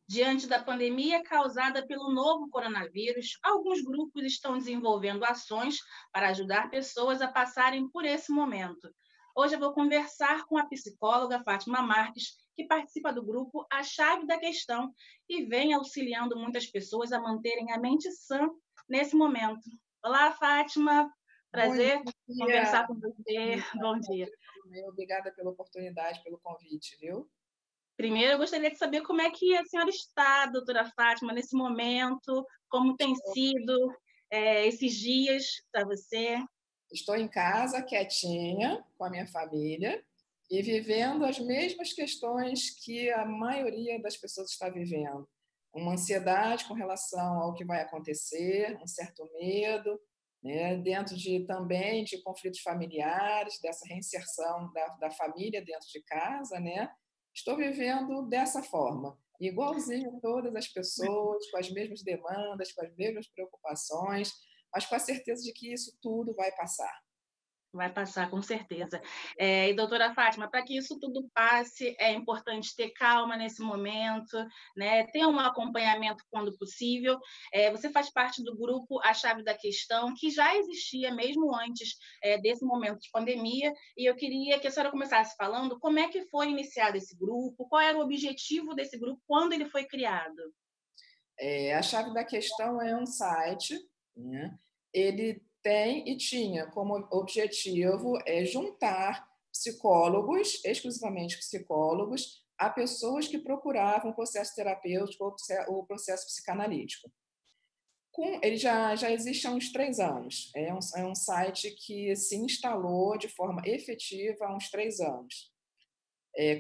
Diante da pandemia causada pelo novo coronavírus, alguns grupos estão desenvolvendo ações para ajudar pessoas a passarem por esse momento. Hoje eu vou conversar com a psicóloga Fátima Marques, que participa do grupo A Chave da Questão e vem auxiliando muitas pessoas a manterem a mente sã nesse momento. Olá, Fátima, Bom prazer dia, conversar com você. Bom dia. obrigada pela oportunidade, pelo convite, viu? Primeiro, eu gostaria de saber como é que a senhora está, doutora Fátima, nesse momento, como tem sido esses dias para você. Estou em casa, quietinha, com a minha família e vivendo as mesmas questões que a maioria das pessoas está vivendo. Uma ansiedade com relação ao que vai acontecer, um certo medo, né? Dentro também de conflitos familiares, dessa reinserção da família dentro de casa, né? Estou vivendo dessa forma, igualzinho a todas as pessoas, com as mesmas demandas, com as mesmas preocupações, mas com a certeza de que isso tudo vai passar. Vai passar, com certeza. E, doutora Fátima, para que isso tudo passe, é importante ter calma nesse momento, né? Ter um acompanhamento quando possível. Você faz parte do grupo A Chave da Questão, que já existia mesmo antes desse momento de pandemia, e eu queria que a senhora começasse falando como é que foi iniciado esse grupo, qual era o objetivo desse grupo, quando ele foi criado. A Chave da Questão é um site, né? Ele tem e tinha como objetivo juntar psicólogos, exclusivamente psicólogos, a pessoas que procuravam o processo terapêutico ou o processo psicanalítico. Ele já existe há uns 3 anos. É um site que se instalou de forma efetiva há uns 3 anos,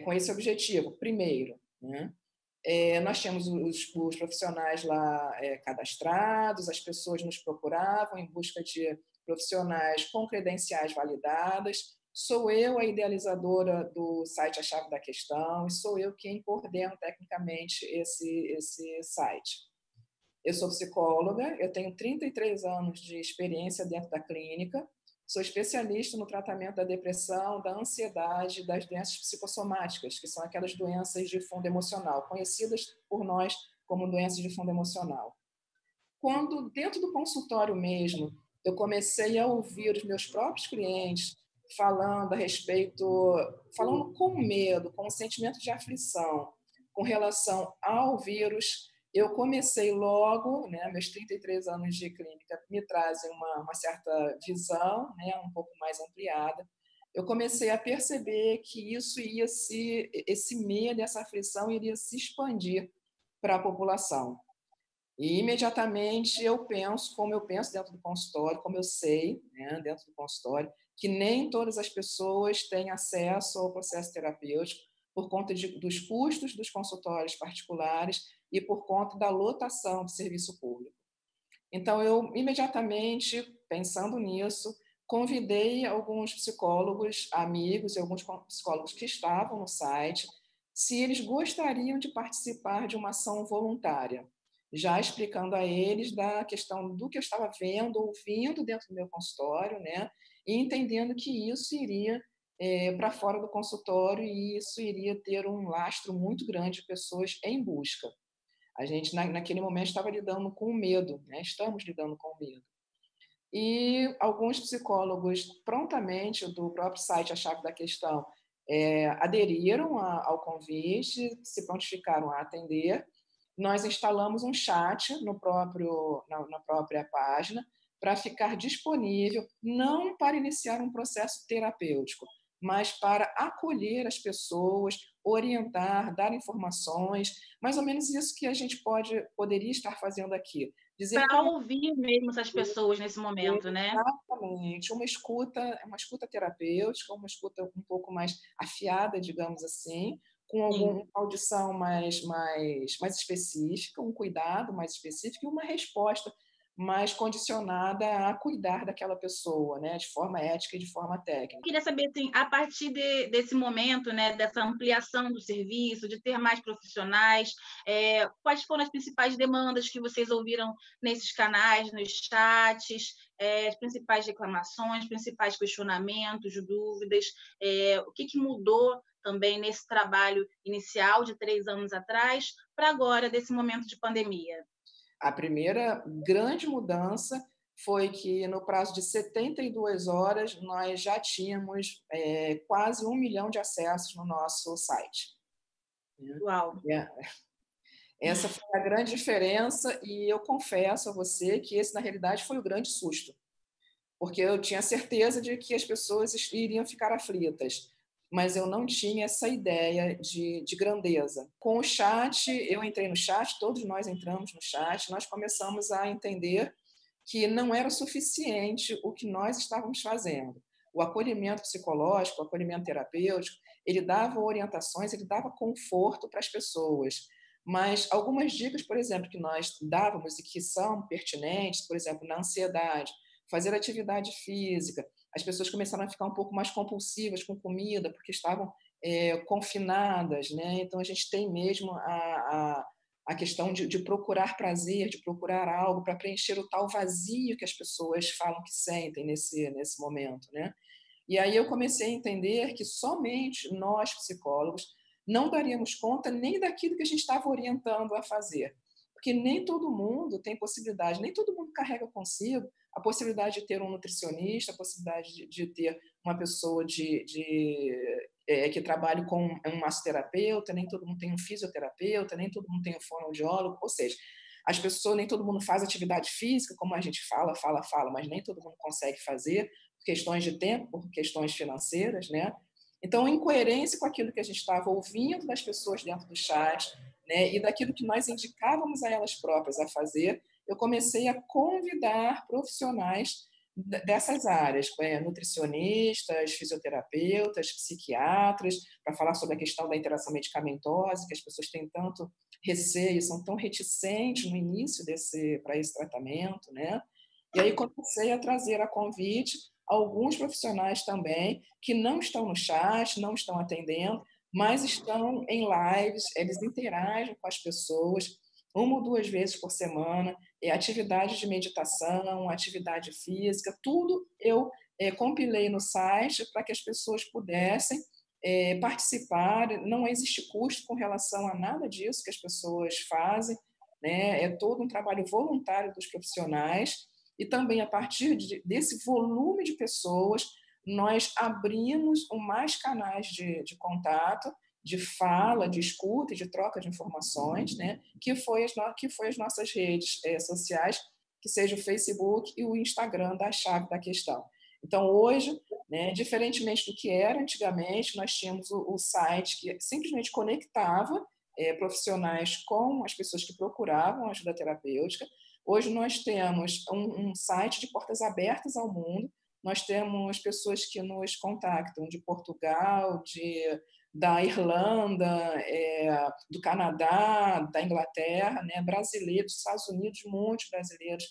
com esse objetivo, primeiro, né? Nós tínhamos os profissionais lá cadastrados, as pessoas nos procuravam em busca de profissionais com credenciais validadas. Sou eu a idealizadora do site A Chave da Questão e sou eu quem coordeno tecnicamente esse site. Eu sou psicóloga, eu tenho 33 anos de experiência dentro da clínica, sou especialista no tratamento da depressão, da ansiedade, das doenças psicossomáticas, que são aquelas doenças de fundo emocional, conhecidas por nós como doenças de fundo emocional. Quando, dentro do consultório mesmo, eu comecei a ouvir os meus próprios clientes falando a respeito, falando com medo, com um sentimento de aflição, com relação ao vírus, eu comecei logo, né, meus 33 anos de clínica me trazem uma certa visão, né, um pouco mais ampliada. Eu comecei a perceber que esse medo, essa aflição iria se expandir para a população. E imediatamente como eu penso dentro do consultório, como eu sei, né, dentro do consultório, que nem todas as pessoas têm acesso ao processo terapêutico por conta dos custos dos consultórios particulares e por conta da lotação do serviço público. Então, eu imediatamente, pensando nisso, convidei alguns psicólogos, amigos e alguns psicólogos que estavam no site, se eles gostariam de participar de uma ação voluntária, já explicando a eles da questão do que eu estava vendo, ouvindo dentro do meu consultório, né, e entendendo que isso iria para fora do consultório e isso iria ter um lastro muito grande de pessoas em busca. A gente, naquele momento, estava lidando com o medo, né? Estamos lidando com o medo. E alguns psicólogos, prontamente, do próprio site A Chave da Questão, aderiram ao convite, se prontificaram a atender. Nós instalamos um chat na própria página para ficar disponível, não para iniciar um processo terapêutico, mas para acolher as pessoas, orientar, dar informações, mais ou menos isso que a gente poderia estar fazendo aqui. Dizer Para como ouvir mesmo essas pessoas nesse momento, né? exatamente, uma escuta terapêutica, uma escuta um pouco mais afiada, digamos assim, com Sim. alguma audição mais específica, um cuidado mais específico e uma resposta mais condicionada a cuidar daquela pessoa, né, de forma ética e de forma Eu técnica. queria saber, assim, a partir desse momento, né, dessa ampliação do serviço, de ter mais profissionais, quais foram as principais demandas que vocês ouviram nesses canais, nos chats, as principais reclamações, principais questionamentos, dúvidas, o que mudou também nesse trabalho inicial de 3 anos atrás para agora, desse momento de pandemia? A primeira grande mudança foi que, no prazo de 72 horas, nós já tínhamos quase 1 milhão de acessos no nosso site. Uau! É, essa foi a grande diferença e eu confesso a você que esse, na realidade, foi o grande susto, porque eu tinha certeza de que as pessoas iriam ficar aflitas, mas eu não tinha essa ideia de grandeza. Com o chat, eu entrei no chat, todos nós entramos no chat, nós começamos a entender que não era suficiente o que nós estávamos fazendo. O acolhimento psicológico, o acolhimento terapêutico, ele dava orientações, ele dava conforto para as pessoas. Mas algumas dicas, por exemplo, que nós dávamos e que são pertinentes, por exemplo, na ansiedade, fazer atividade física, as pessoas começaram a ficar um pouco mais compulsivas com comida, porque estavam confinadas, né? Então a gente tem mesmo a questão de procurar prazer, de procurar algo para preencher o tal vazio que as pessoas falam que sentem nesse momento, né? E aí eu comecei a entender que somente nós, psicólogos, não daríamos conta nem daquilo que a gente estava orientando a fazer. Porque nem todo mundo tem possibilidade, nem todo mundo carrega consigo a possibilidade de ter um nutricionista, a possibilidade de ter uma pessoa que trabalhe com um massoterapeuta, nem todo mundo tem um fisioterapeuta, nem todo mundo tem um fonoaudiólogo, ou seja, as pessoas, nem todo mundo faz atividade física, como a gente fala, mas nem todo mundo consegue fazer, por questões de tempo, por questões financeiras, né? Então, em coerência com aquilo que a gente estava ouvindo das pessoas dentro do chat, né, e daquilo que nós indicávamos a elas próprias a fazer, eu comecei a convidar profissionais dessas áreas, nutricionistas, fisioterapeutas, psiquiatras, para falar sobre a questão da interação medicamentosa, que as pessoas têm tanto receio, são tão reticentes no início para esse tratamento, né? E aí comecei a trazer a convite alguns profissionais também que não estão no chat, não estão atendendo, mas estão em lives, eles interagem com as pessoas 1 ou 2 vezes por semana, atividade de meditação, atividade física, tudo eu compilei no site para que as pessoas pudessem participar. Não existe custo com relação a nada disso que as pessoas fazem, né? É todo um trabalho voluntário dos profissionais e também a partir desse volume de pessoas nós abrimos mais canais de contato, de fala, de escuta e de troca de informações, né? que foi as nossas redes sociais, que seja o Facebook e o Instagram da chave da questão. Então, hoje, né, diferentemente do que era antigamente, nós tínhamos o site que simplesmente conectava profissionais com as pessoas que procuravam ajuda terapêutica. Hoje nós temos um site de portas abertas ao mundo, nós temos pessoas que nos contactam de Portugal, da Irlanda, do Canadá, da Inglaterra, né, brasileiros, dos Estados Unidos, muitos brasileiros,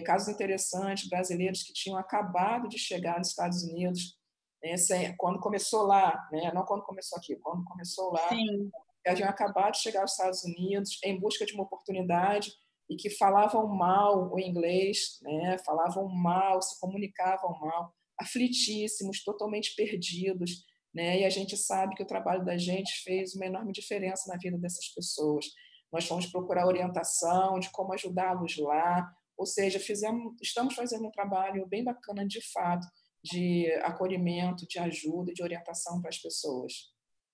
casos interessantes, brasileiros que tinham acabado de chegar nos Estados Unidos, né, quando começou lá, né, não quando começou aqui, quando começou lá, Sim. haviam acabado de chegar aos Estados Unidos em busca de uma oportunidade e que falavam mal o inglês, né, falavam mal, se comunicavam mal, aflitíssimos, totalmente perdidos, né, e a gente sabe que o trabalho da gente fez uma enorme diferença na vida dessas pessoas. Nós fomos procurar orientação de como ajudá-los lá, ou seja, estamos fazendo um trabalho bem bacana, de fato, de acolhimento, de ajuda e de orientação para as pessoas.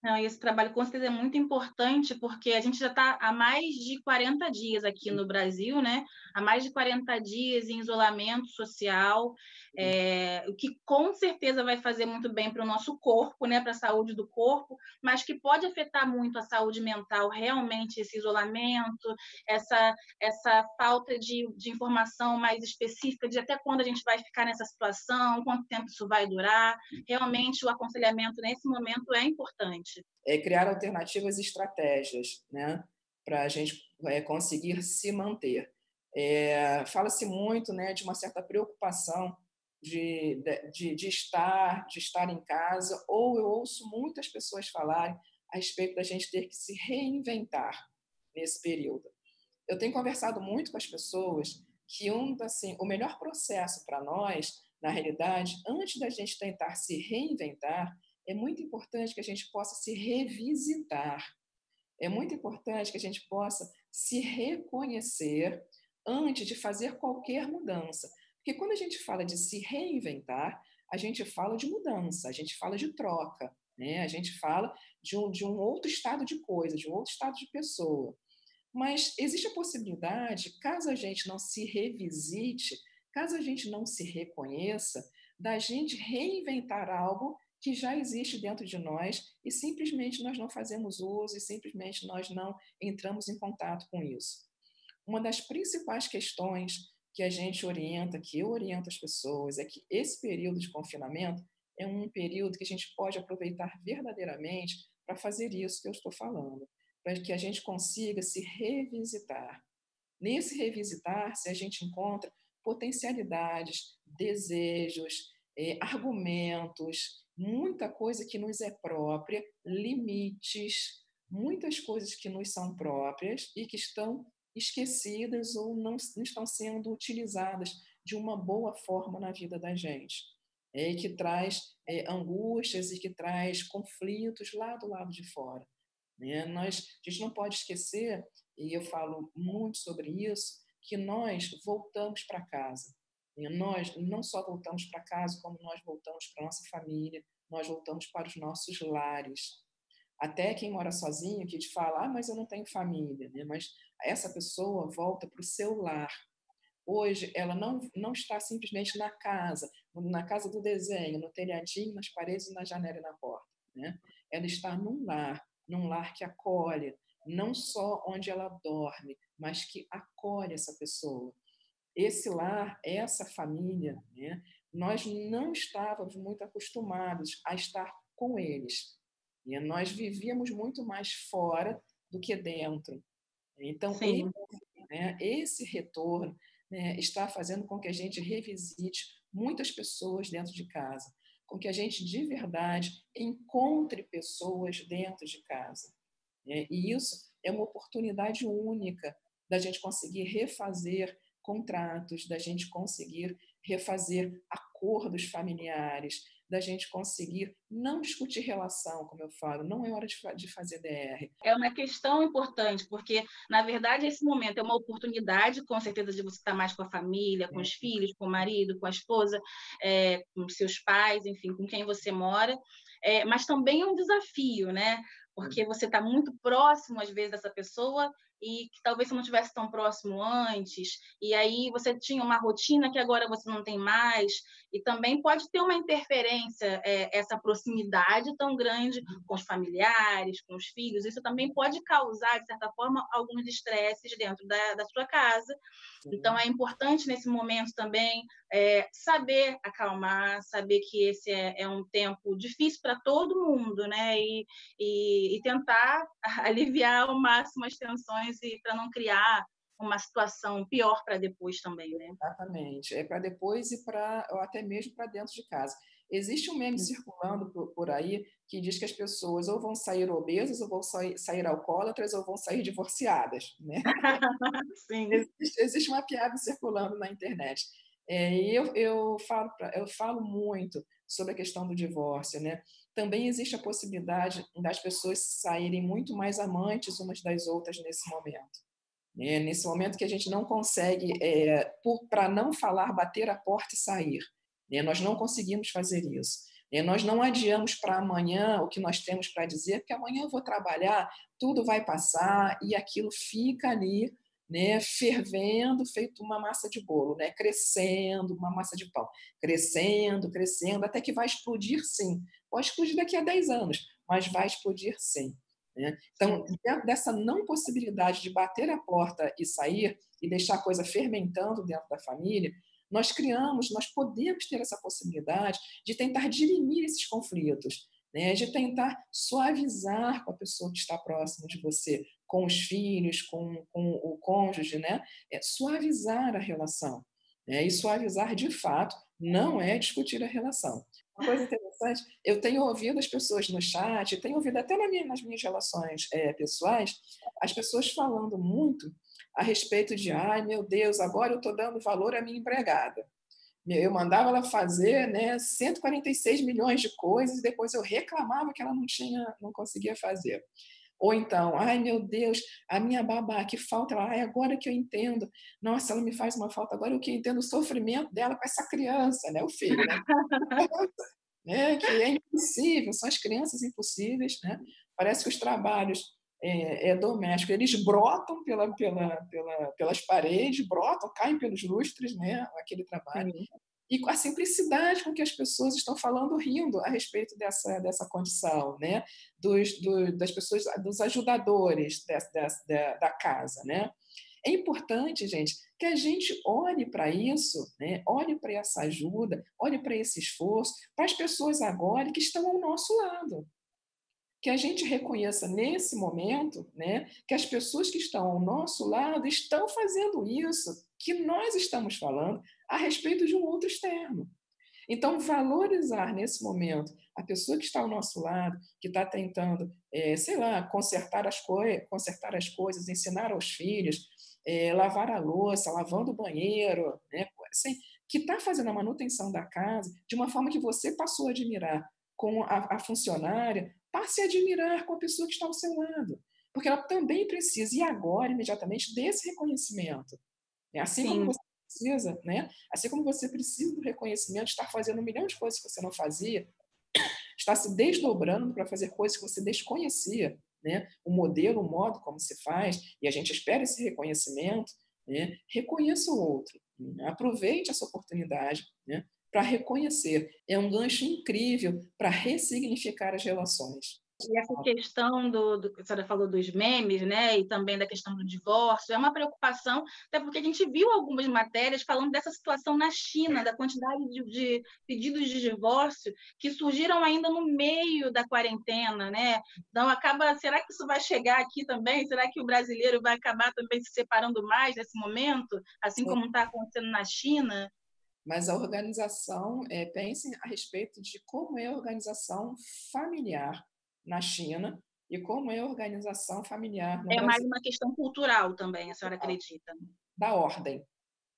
Não, esse trabalho com certeza é muito importante, porque a gente já está há mais de 40 dias aqui no Brasil, né? Há mais de 40 dias em isolamento social, o que com certeza vai fazer muito bem para o nosso corpo, né? Para a saúde do corpo, mas que pode afetar muito a saúde mental, realmente, esse isolamento, essa falta de informação mais específica de até quando a gente vai ficar nessa situação, quanto tempo isso vai durar. Realmente, o aconselhamento nesse momento é importante. Criar alternativas e estratégias, né, para a gente conseguir se manter. Fala-se muito, né, de uma certa preocupação de estar em casa, ou eu ouço muitas pessoas falarem a respeito da gente ter que se reinventar nesse período. Eu tenho conversado muito com as pessoas que assim, o melhor processo para nós, na realidade, antes da gente tentar se reinventar, é muito importante que a gente possa se revisitar. É muito importante que a gente possa se reconhecer antes de fazer qualquer mudança. Porque quando a gente fala de se reinventar, a gente fala de mudança, a gente fala de troca, né? A gente fala de um outro estado de coisa, de um outro estado de pessoa. Mas existe a possibilidade, caso a gente não se revisite, caso a gente não se reconheça, da gente reinventar algo que já existe dentro de nós e simplesmente nós não fazemos uso e simplesmente nós não entramos em contato com isso. Uma das principais questões que a gente orienta, que eu oriento as pessoas, é que esse período de confinamento é um período que a gente pode aproveitar verdadeiramente para fazer isso que eu estou falando, para que a gente consiga se revisitar. Nesse revisitar-se, a gente encontra potencialidades, desejos, argumentos, muita coisa que nos é própria, limites, muitas coisas que nos são próprias e que estão esquecidas ou não estão sendo utilizadas de uma boa forma na vida da gente. E que traz angústias e que traz conflitos lá do lado de fora. Né? A gente não pode esquecer, e eu falo muito sobre isso, que nós voltamos para casa. E nós não só voltamos para casa, como nós voltamos para a nossa família, nós voltamos para os nossos lares. Até quem mora sozinho, que te fala, mas eu não tenho família, né? Mas essa pessoa volta para o seu lar. Hoje, ela não está simplesmente na casa do desenho, no telhadinho, nas paredes, na janela e na porta. Né? Ela está num lar que acolhe, não só onde ela dorme, mas que acolhe essa pessoa. Esse lar, essa família, né? Nós não estávamos muito acostumados a estar com eles. E nós vivíamos muito mais fora do que dentro. Então, Sim. esse retorno, né, está fazendo com que a gente revisite muitas pessoas dentro de casa, com que a gente, de verdade, encontre pessoas dentro de casa. Né? E isso é uma oportunidade única da gente conseguir refazer contratos, da gente conseguir refazer acordos familiares, da gente conseguir não discutir relação, como eu falo, não é hora de fazer DR. É uma questão importante, porque, na verdade, esse momento é uma oportunidade, com certeza, de você estar mais com a família, com os filhos, com o marido, com a esposa, com seus pais, enfim, com quem você mora, mas também é um desafio, né? Porque você está muito próximo, às vezes, dessa pessoa e que talvez você não estivesse tão próximo antes, e aí você tinha uma rotina que agora você não tem mais, e também pode ter uma interferência, essa proximidade tão grande com os familiares, com os filhos, isso também pode causar, de certa forma, alguns estresses dentro da sua casa. Então, é importante, nesse momento também, saber acalmar, saber que esse é um tempo difícil para todo mundo, né? E tentar aliviar ao máximo as tensões e para não criar uma situação pior para depois também, né? Exatamente. É para depois ou até mesmo para dentro de casa. Existe um meme circulando por aí que diz que as pessoas ou vão sair obesas, ou vão sair alcoólatras, ou vão sair divorciadas, né? Sim. Existe uma piada circulando na internet. E eu falo muito sobre a questão do divórcio, né? Também existe a possibilidade das pessoas saírem muito mais amantes umas das outras nesse momento. Né? Nesse momento que a gente não consegue, para não falar, bater a porta e sair. Né? Nós não conseguimos fazer isso. Né? Nós não adiamos para amanhã o que nós temos para dizer, porque amanhã eu vou trabalhar, tudo vai passar e aquilo fica ali, né, fervendo, feito uma massa de bolo, né, crescendo, uma massa de pão, crescendo, crescendo, até que vai explodir sim. Pode explodir daqui a 10 anos, mas vai explodir sim. Né? Então, dentro dessa não possibilidade de bater a porta e sair e deixar a coisa fermentando dentro da família, nós podemos ter essa possibilidade de tentar dirimir esses conflitos, né? De tentar suavizar com a pessoa que está próxima de você, com os filhos, com o cônjuge, né? Suavizar a relação. Né? E suavizar, de fato, não é discutir a relação. Uma coisa interessante, eu tenho ouvido as pessoas no chat, tenho ouvido até nas minhas relações pessoais, as pessoas falando muito a respeito de, ai meu Deus, agora eu estou dando valor à minha empregada. Eu mandava ela fazer, né, 146 milhões de coisas e depois eu reclamava que ela não conseguia fazer. Ou então, ai meu Deus, a minha babá, que falta, ela, ai, agora que eu entendo, nossa, ela me faz uma falta, agora que eu entendo o sofrimento dela com essa criança, né, o filho, né, né, que é impossível, são as crianças impossíveis, né, parece que os trabalhos domésticos, eles brotam pelas paredes, brotam, caem pelos lustres, né, aquele trabalho, Sim. e com a simplicidade com que as pessoas estão falando, rindo a respeito dessa condição, né? Das pessoas, dos ajudadores da casa, né? É importante, gente, que a gente olhe para isso, né? Olhe para essa ajuda, olhe para esse esforço, para as pessoas agora que estão ao nosso lado. Que a gente reconheça nesse momento, né, que as pessoas que estão ao nosso lado estão fazendo isso que nós estamos falando a respeito de um outro externo. Então, valorizar nesse momento a pessoa que está ao nosso lado, que está tentando, sei lá, consertar as coisas, ensinar aos filhos, lavar a louça, lavando o banheiro, né, assim, que está fazendo a manutenção da casa de uma forma que você passou a admirar com a funcionária, passe a admirar com a pessoa que está ao seu lado. Porque ela também precisa, e agora, imediatamente, desse reconhecimento. Assim como Sim. você precisa, né? Assim como você precisa do reconhecimento, estar fazendo um milhão de coisas que você não fazia, está se desdobrando para fazer coisas que você desconhecia, né? O modelo, o modo como se faz, e a gente espera esse reconhecimento, né? Reconheça o outro, né? Aproveite essa oportunidade, né? Para reconhecer. É um gancho incrível para ressignificar as relações. E essa questão que a senhora falou dos memes, né, e também da questão do divórcio, é uma preocupação, até porque a gente viu algumas matérias falando dessa situação na China, da quantidade de pedidos de divórcio que surgiram ainda no meio da quarentena, né? Então, será que isso vai chegar aqui também? Será que o brasileiro vai acabar também se separando mais nesse momento, assim como está acontecendo na China? Mas a organização, pensem a respeito de como é a organização familiar na China e como é a organização familiar no É mais Brasil. uma questão cultural também, a senhora acredita? Da ordem,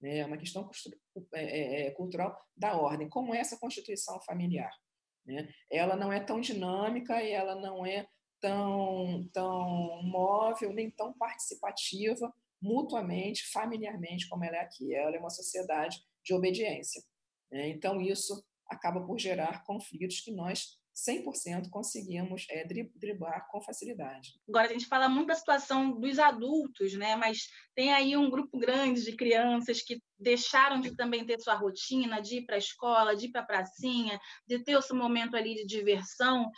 né? É uma questão cultural da ordem. Como é essa constituição familiar? Né? Ela não é tão dinâmica e ela não é tão móvel, nem tão participativa mutuamente, familiarmente, como ela é aqui. Ela é uma sociedade de obediência, né? Então, isso acaba por gerar conflitos que nós 100% conseguimos driblar com facilidade. Agora a gente fala muito da situação dos adultos, né? Mas tem aí um grupo grande de crianças que deixaram de também ter sua rotina, de ir para a escola, de ir para a pracinha, de ter o seu momento ali de diversão,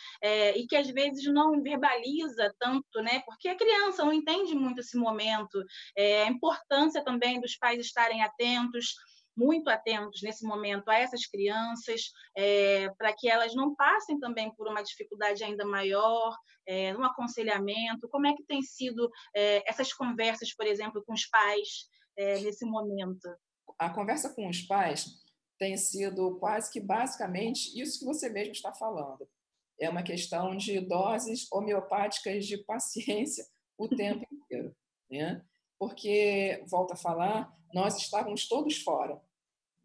e que às vezes não verbaliza tanto, né? Porque a criança não entende muito esse momento, a importância também dos pais estarem atentos, muito atentos nesse momento a essas crianças, para que elas não passem também por uma dificuldade ainda maior, no aconselhamento. Como é que tem sido essas conversas, por exemplo, com os pais nesse momento? A conversa com os pais tem sido quase que basicamente isso que você mesmo está falando. É uma questão de doses homeopáticas de paciência o tempo inteiro, né? Porque, volto a falar, nós estávamos todos fora,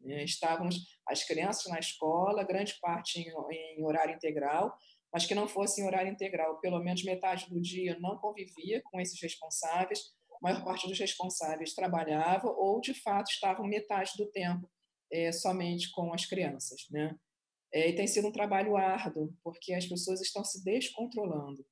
né? Estávamos as crianças na escola, grande parte em horário integral, mas que não fosse em horário integral, pelo menos metade do dia não convivia com esses responsáveis, a maior parte dos responsáveis trabalhava ou, de fato, estavam metade do tempo somente com as crianças, né? E tem sido um trabalho árduo, porque as pessoas estão se descontrolando,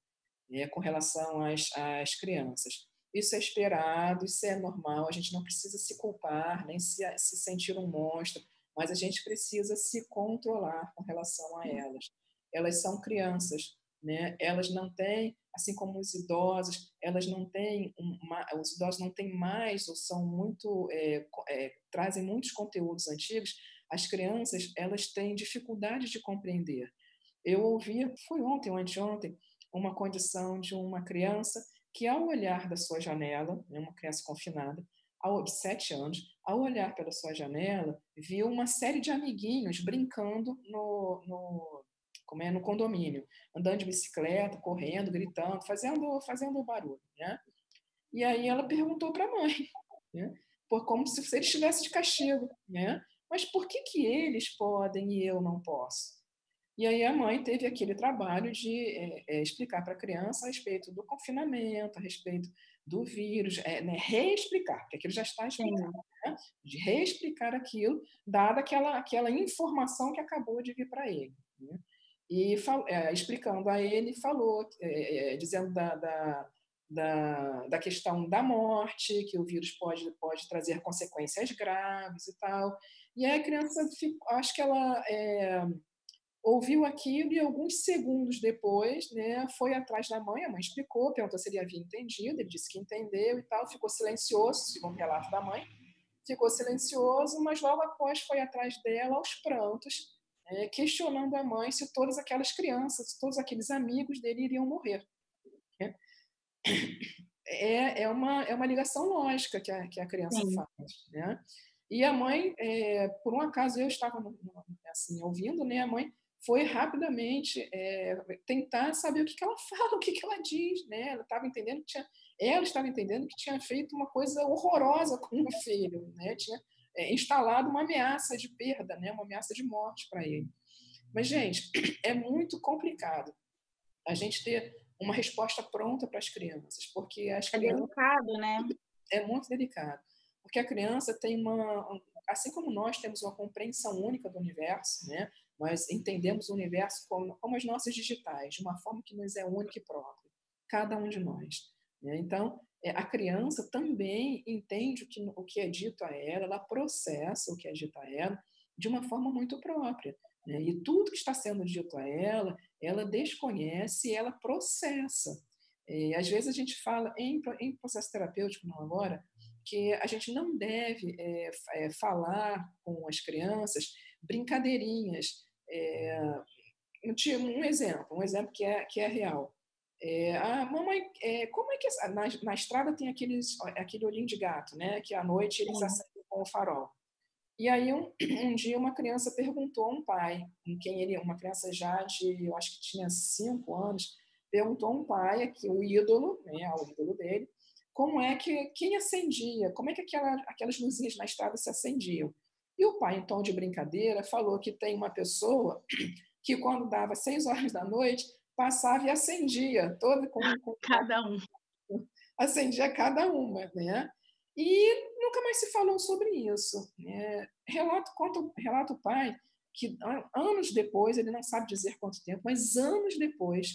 né, com relação às crianças. Isso é esperado, isso é normal, a gente não precisa se culpar, nem se sentir um monstro, mas a gente precisa se controlar com relação a elas. Elas são crianças, né? Elas não têm, assim como os idosos, elas não têm, os idosos não têm mais, ou são muito, trazem muitos conteúdos antigos, as crianças, elas têm dificuldade de compreender. Eu ouvi, foi ontem ou anteontem, uma condição de uma criança que, ao olhar da sua janela, né, uma criança confinada, de 7 anos, ao olhar pela sua janela, viu uma série de amiguinhos brincando no condomínio, andando de bicicleta, correndo, gritando, fazendo barulho, né? E aí ela perguntou para a mãe, né? Por como se ele estivesse de castigo, né? mas por que que eles podem e eu não posso? E aí a mãe teve aquele trabalho de explicar para a criança a respeito do confinamento, a respeito do vírus, né, reexplicar, porque aquilo já está explicado, Sim. né? De reexplicar aquilo, dada aquela informação que acabou de vir para ele. Né? E explicando a ele, falou, dizendo da questão da morte, que o vírus pode trazer consequências graves e tal. E aí a criança, acho que ela ouviu aquilo e alguns segundos depois, né, foi atrás da mãe, a mãe explicou, perguntou se ele havia entendido, ele disse que entendeu e tal, ficou silencioso, segundo o relato da mãe, ficou silencioso, mas logo após foi atrás dela aos prantos, questionando a mãe se todas aquelas crianças, se todos aqueles amigos dele iriam morrer. Né? É uma ligação lógica que a criança Sim. faz. Né? E a mãe, por um acaso, eu estava assim, ouvindo, né? A mãe foi rapidamente tentar saber o que ela fala, o que ela diz. Né? Ela estava entendendo que tinha feito uma coisa horrorosa com o filho, né? Tinha instalado uma ameaça de perda, né? Uma ameaça de morte para ele. Mas, gente, é muito complicado a gente ter uma resposta pronta para as crianças, porque as É crianças delicado, né? é muito delicado, porque a criança tem assim como nós temos uma compreensão única do universo, né? Nós entendemos o universo como as nossas digitais, de uma forma que nos é única e própria, cada um de nós. Né? Então, a criança também entende o que é dito a ela processa o que é dito a ela de uma forma muito própria. Né? E tudo que está sendo dito a ela desconhece e ela processa. Às vezes a gente fala em processo terapêutico, não agora, que a gente não deve falar com as crianças brincadeirinhas. Um exemplo que é real. Mamãe, como é que na estrada tem aquele olhinho de gato, né? Que à noite eles Sim. acendem com o farol. E aí um dia uma criança perguntou a um pai, uma criança já eu acho que tinha 5 anos, perguntou a um pai, aqui, o ídolo, né, o ídolo dele, quem acendia, como é que aquelas luzinhas na estrada se acendiam. E o pai, em tom de brincadeira, falou que tem uma pessoa que quando dava 6 horas da noite, passava e acendia, toda Cada um. acendia cada uma, né? E nunca mais se falou sobre isso. Né? Relata o pai que anos depois, ele não sabe dizer quanto tempo, mas anos depois,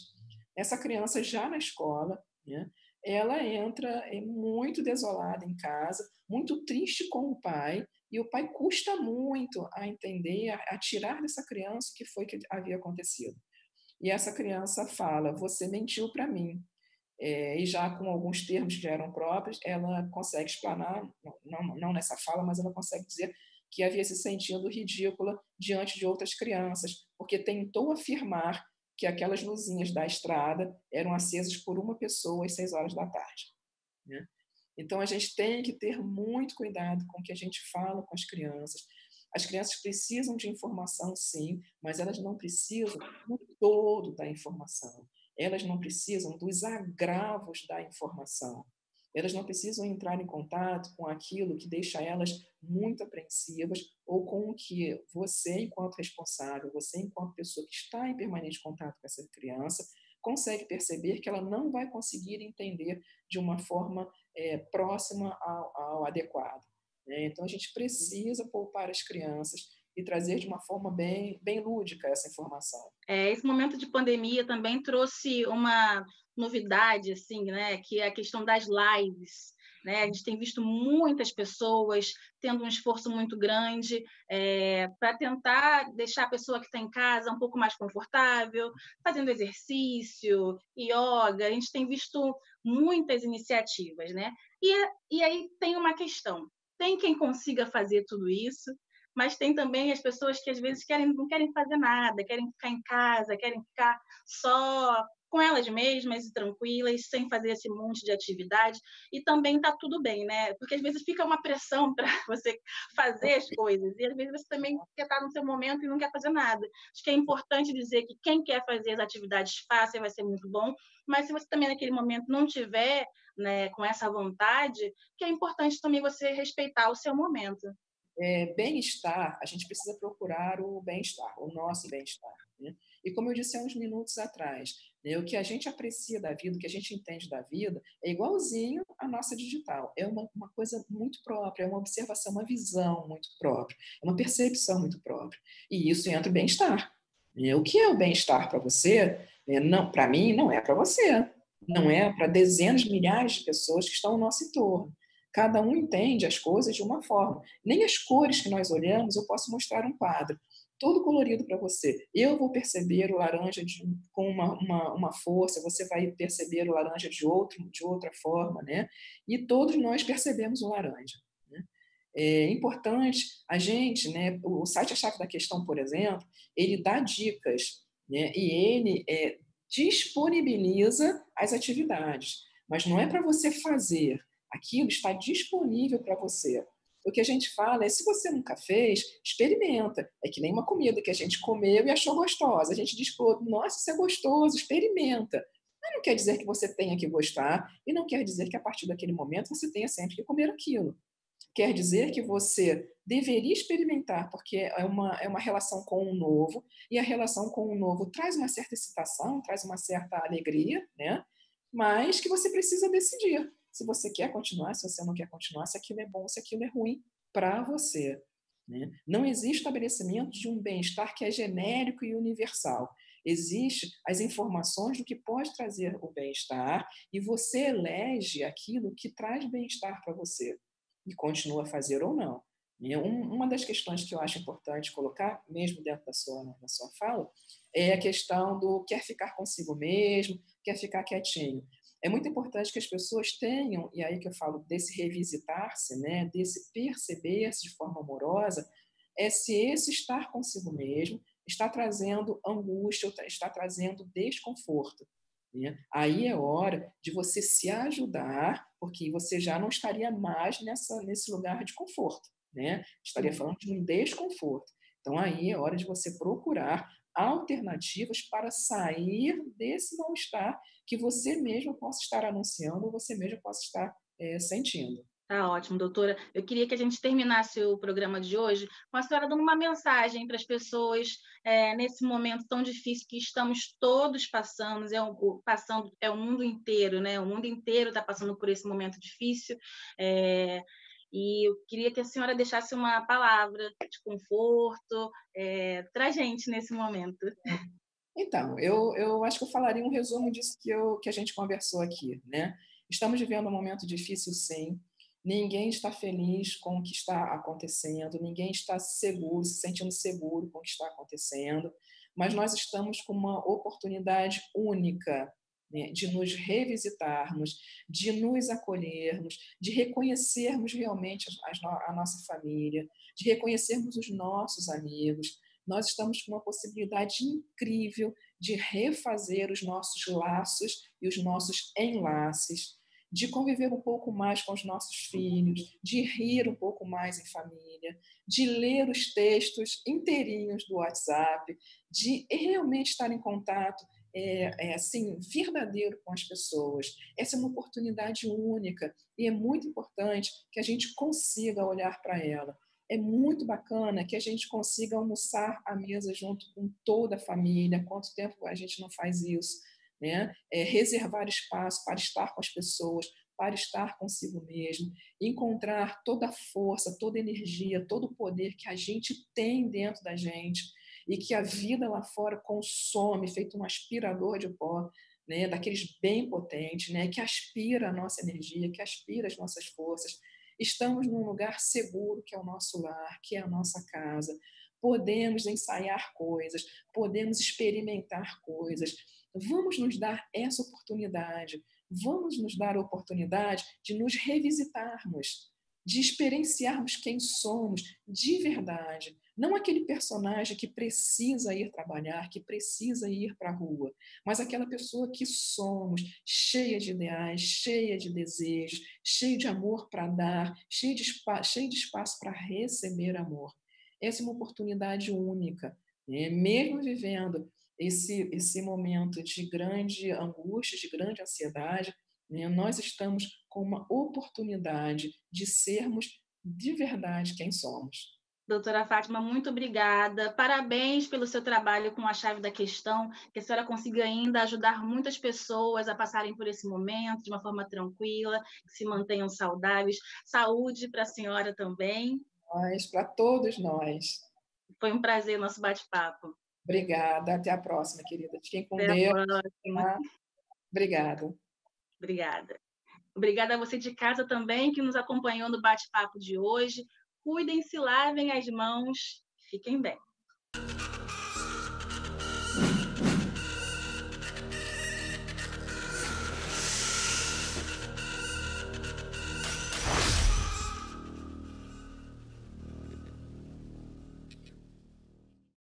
essa criança já na escola, né, ela entra muito desolada em casa, muito triste com o pai, e o pai custa muito a entender, a tirar dessa criança o que foi que havia acontecido. E essa criança fala: "Você mentiu para mim". E já com alguns termos que já eram próprios, ela consegue explanar, não nessa fala, mas ela consegue dizer que havia se sentindo ridícula diante de outras crianças, porque tentou afirmar que aquelas luzinhas da estrada eram acesas por uma pessoa às 6 horas da tarde. Né? Então, a gente tem que ter muito cuidado com o que a gente fala com as crianças. As crianças precisam de informação, sim, mas elas não precisam do todo da informação. Elas não precisam dos agravos da informação. Elas não precisam entrar em contato com aquilo que deixa elas muito apreensivas ou com o que você, enquanto responsável, você, enquanto pessoa que está em permanente contato com essa criança, consegue perceber que ela não vai conseguir entender de uma forma próxima ao adequado. Né? Então, a gente precisa poupar as crianças e trazer de uma forma bem lúdica essa informação. Esse momento de pandemia também trouxe uma novidade, assim, né, que é a questão das lives. Né? A gente tem visto muitas pessoas tendo um esforço muito grande para tentar deixar a pessoa que está em casa um pouco mais confortável, fazendo exercício, yoga. A gente tem visto muitas iniciativas. Né? E aí tem uma questão. Tem quem consiga fazer tudo isso, mas tem também as pessoas que às vezes não querem fazer nada, querem ficar em casa, querem ficar só com elas mesmas e tranquilas, sem fazer esse monte de atividade, e também está tudo bem, né? Porque às vezes fica uma pressão para você fazer as coisas, e às vezes você também quer estar no seu momento e não quer fazer nada. Acho que é importante dizer que quem quer fazer as atividades fáceis vai ser muito bom, mas se você também naquele momento não tiver, né, com essa vontade, que é importante também você respeitar o seu momento. bem-estar, a gente precisa procurar o bem-estar, o nosso bem-estar, né? E como eu disse há uns minutos atrás, né, o que a gente aprecia da vida, o que a gente entende da vida, é igualzinho à nossa digital. É uma coisa muito própria, é uma observação, uma visão muito própria, é uma percepção muito própria. E isso entra o bem-estar. Né? O que é o bem-estar para você, não, para mim, não é para você. Não é para dezenas de milhares de pessoas que estão ao nosso entorno. Cada um entende as coisas de uma forma. Nem as cores que nós olhamos, eu posso mostrar um quadro todo colorido para você. Eu vou perceber o laranja com uma força, você vai perceber o laranja de outra forma, né? E todos nós percebemos o laranja. Né? É importante a gente, né? O site A Chave da Questão, por exemplo, ele dá dicas, né? E ele disponibiliza as atividades, mas não é para você fazer. Aquilo está disponível para você. O que a gente fala é, se você nunca fez, experimenta. É que nem uma comida que a gente comeu e achou gostosa. A gente diz, pô, nossa, isso é gostoso, experimenta. Mas não quer dizer que você tenha que gostar e não quer dizer que a partir daquele momento você tenha sempre que comer aquilo. Quer dizer que você deveria experimentar, porque é uma relação com o novo, e a relação com o novo traz uma certa excitação, traz uma certa alegria, né? Mas que você precisa decidir se você quer continuar, se você não quer continuar, se aquilo é bom, se aquilo é ruim para você. Né? Não existe estabelecimento de um bem-estar que é genérico e universal. Existem as informações do que pode trazer o bem-estar e você elege aquilo que traz bem-estar para você e continua a fazer ou não. E uma das questões que eu acho importante colocar, mesmo dentro da sua fala, é a questão do quer ficar consigo mesmo, quer ficar quietinho. É muito importante que as pessoas tenham, e aí que eu falo desse revisitar-se, né, desse perceber-se de forma amorosa, se esse estar consigo mesmo está trazendo angústia, está trazendo desconforto. Né? Aí é hora de você se ajudar, porque você já não estaria mais nesse lugar de conforto. Né? Estaria falando de um desconforto. Então, aí é hora de você procurar alternativas para sair desse mal-estar que você mesmo possa estar anunciando ou você mesmo possa estar sentindo. Tá ótimo, doutora. Eu queria que a gente terminasse o programa de hoje com a senhora dando uma mensagem para as pessoas nesse momento tão difícil que estamos todos passando, é o mundo inteiro, né? O mundo inteiro está passando por esse momento difícil. E eu queria que a senhora deixasse uma palavra de conforto para a gente nesse momento. Então, eu acho que eu falaria um resumo disso que a gente conversou aqui, né? Estamos vivendo um momento difícil, sim. Ninguém está feliz com o que está acontecendo, ninguém está seguro, se sentindo seguro com o que está acontecendo, mas nós estamos com uma oportunidade única, né, de nos revisitarmos, de nos acolhermos, de reconhecermos realmente a nossa família, de reconhecermos os nossos amigos. Nós estamos com uma possibilidade incrível de refazer os nossos laços e os nossos enlaces, de conviver um pouco mais com os nossos filhos, de rir um pouco mais em família, de ler os textos inteirinhos do WhatsApp, de realmente estar em contato assim, verdadeiro com as pessoas. Essa é uma oportunidade única e é muito importante que a gente consiga olhar para ela. É muito bacana que a gente consiga almoçar à mesa junto com toda a família. Quanto tempo a gente não faz isso? Né? Reservar espaço para estar com as pessoas, para estar consigo mesmo, encontrar toda a força, toda a energia, todo o poder que a gente tem dentro da gente e que a vida lá fora consome, feito um aspirador de pó, né, daqueles bem potentes, né, que aspira a nossa energia, que aspira as nossas forças. Estamos num lugar seguro, que é o nosso lar, que é a nossa casa. Podemos ensaiar coisas, podemos experimentar coisas. Vamos nos dar essa oportunidade. Vamos nos dar a oportunidade de nos revisitarmos, de experienciarmos quem somos de verdade. Não aquele personagem que precisa ir trabalhar, que precisa ir para a rua, mas aquela pessoa que somos, cheia de ideais, cheia de desejos, cheia de amor para dar, cheia de espaço para receber amor. Essa é uma oportunidade única, né? Mesmo vivendo esse momento de grande angústia, de grande ansiedade, né? Nós estamos com uma oportunidade de sermos de verdade quem somos. Doutora Fátima, muito obrigada. Parabéns pelo seu trabalho com a chave da questão, que a senhora consiga ainda ajudar muitas pessoas a passarem por esse momento de uma forma tranquila, que se mantenham saudáveis. Saúde para a senhora também. Para todos nós. Foi um prazer nosso bate-papo. Obrigada. Até a próxima, querida. Fiquem com Até a Deus. próxima. Tá? Obrigada. Obrigada. Obrigada a você de casa também que nos acompanhou no bate-papo de hoje. Cuidem-se, lavem as mãos. Fiquem bem.